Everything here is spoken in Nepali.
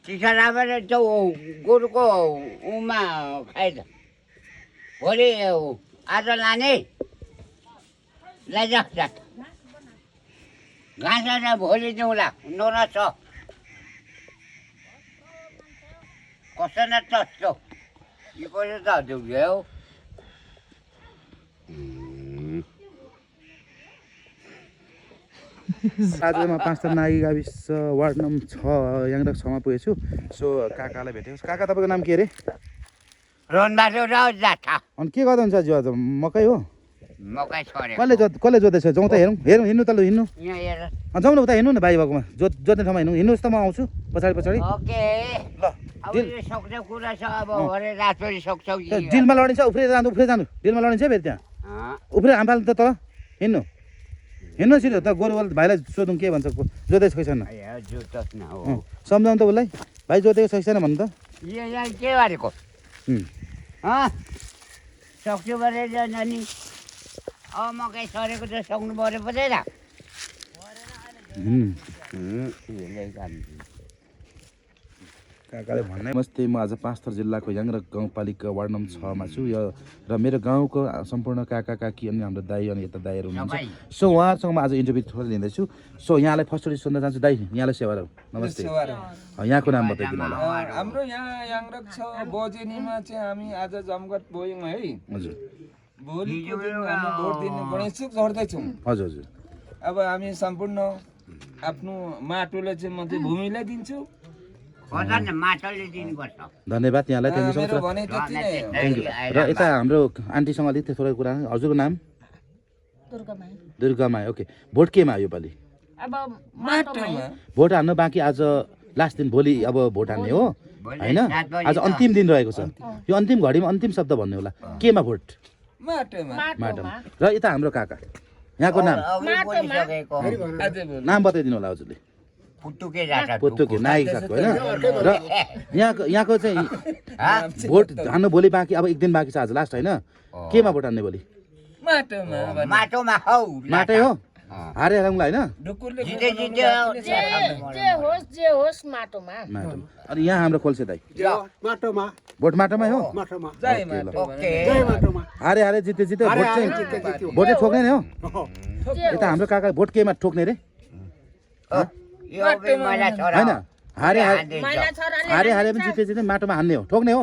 चिसा राखेर त्यो गोरुको उमा खाएछ भोलि आज लाने लैजा घाँस भोलि दिउँला नोरा छ कसैले तस्तो यो कसो त दुख्यो आज म 5 नागी गाविस वार्ड नम्बर 6 याङरक 6 मा पुगेछु सो काकालाई भेटेको काका तपाईको नाम के रे रोनबाटो र जाथा अनि के गर्दै हुन्छ आज आज मकै हो मकै छरे कसले जोत्दैछ जाउँ त हेरौँ हेरौँ हिँड्नु त लु हिँड्नु यहाँ हेर जाउँ न उता हिँड्नु न भाइ बाबुमा जोत्ने ठाउँमा हिँड्नु हिँड्नुहोस् त म आउँछु पछाडि पछाडि ओके ल अब यो सक्छ कुरा छ अब भरे रातभरि सक्छौ डिलमा लडिन्छ उफ्रे जानु डिलमा लडिन्छ फेरि त्यहाँ उफ्रे हामफाल त हिँड्नु हिँड्नु छिटो त गोरुवाल भाइलाई सोधौँ के भन्छ जोतेको छ कि छैन सम्झाउँ त उसलाई भाइ जोतेको छ कि छैन भन्नु त यो यहाँ के गरेको सक्छु भने नि अब मकै सरेको त सक्नु पऱ्यो पर्दैन काकाले भन्ने नमस्ते म आज पाँचथर जिल्लाको याङरक गाउँपालिका वार्ड नम्बर 6 मा छु र मेरो गाउँको सम्पूर्ण काका काकी अनि हाम्रो दाइ अनि यता दाइहरू हुनुहुन्छ सो उहाँहरूसँग म आज इन्टरभ्यू थोरै लिँदैछु सो यहाँलाई फर्स्टली सोध्न चाहन्छु दाइ यहाँलाई सेवा नमस्ते यहाँको नाम बताइदिनु होला हाम्रो यहाँ याङरक 6 बोजेनीमा चाहिँ हामी आज जमघट बोयौँ है हजुर भोलिको दिन हामी भोट दिने गणेशुक झर्दैछौँ हजुर हजुर अब हामी सम्पूर्ण आफ्नो माटोलाई चाहिँ म चाहिँ भूमिलाई दिन्छु माटोले दिनुपर्छ धन्यवाद यहाँलाई thank you so much thank you र यता हाम्रो आन्टीसँग अलिक थोरै कुरा हजुरको नाम दुर्गामाई ओके भोट केमा यो पालि भोट हान्नु बाँकी आज लास्ट दिन भोलि अब भोट हान्ने हो होइन आज अन्तिम दिन रहेको छ यो अन्तिम घडीमा अन्तिम शब्द भन्ने होला केमा भोट माटोमा र यता हाम्रो काका यहाँको नाम नाम बताइदिनु होला हजुरले पुत्तुके नाइक साथको होइन र यहाँको चाहिँ भोट हान्नु भोलि बाँकी अब एक दिन बाँकी छ आज लास्ट होइन केमा भोट हान्ने भोलि माटै हो हारे हराउँला होइन अनि यहाँ हाम्रो खोल्से दाइ भोट माटोमै हो हारे हारे जिते जिते भोट चाहिँ ठोक्ने नै हो यता हाम्रो काका भोट केमा ठोक्ने रे होइन हारे हारे पनि जिते जिते माटोमा हान्ने हो ठोक्ने हो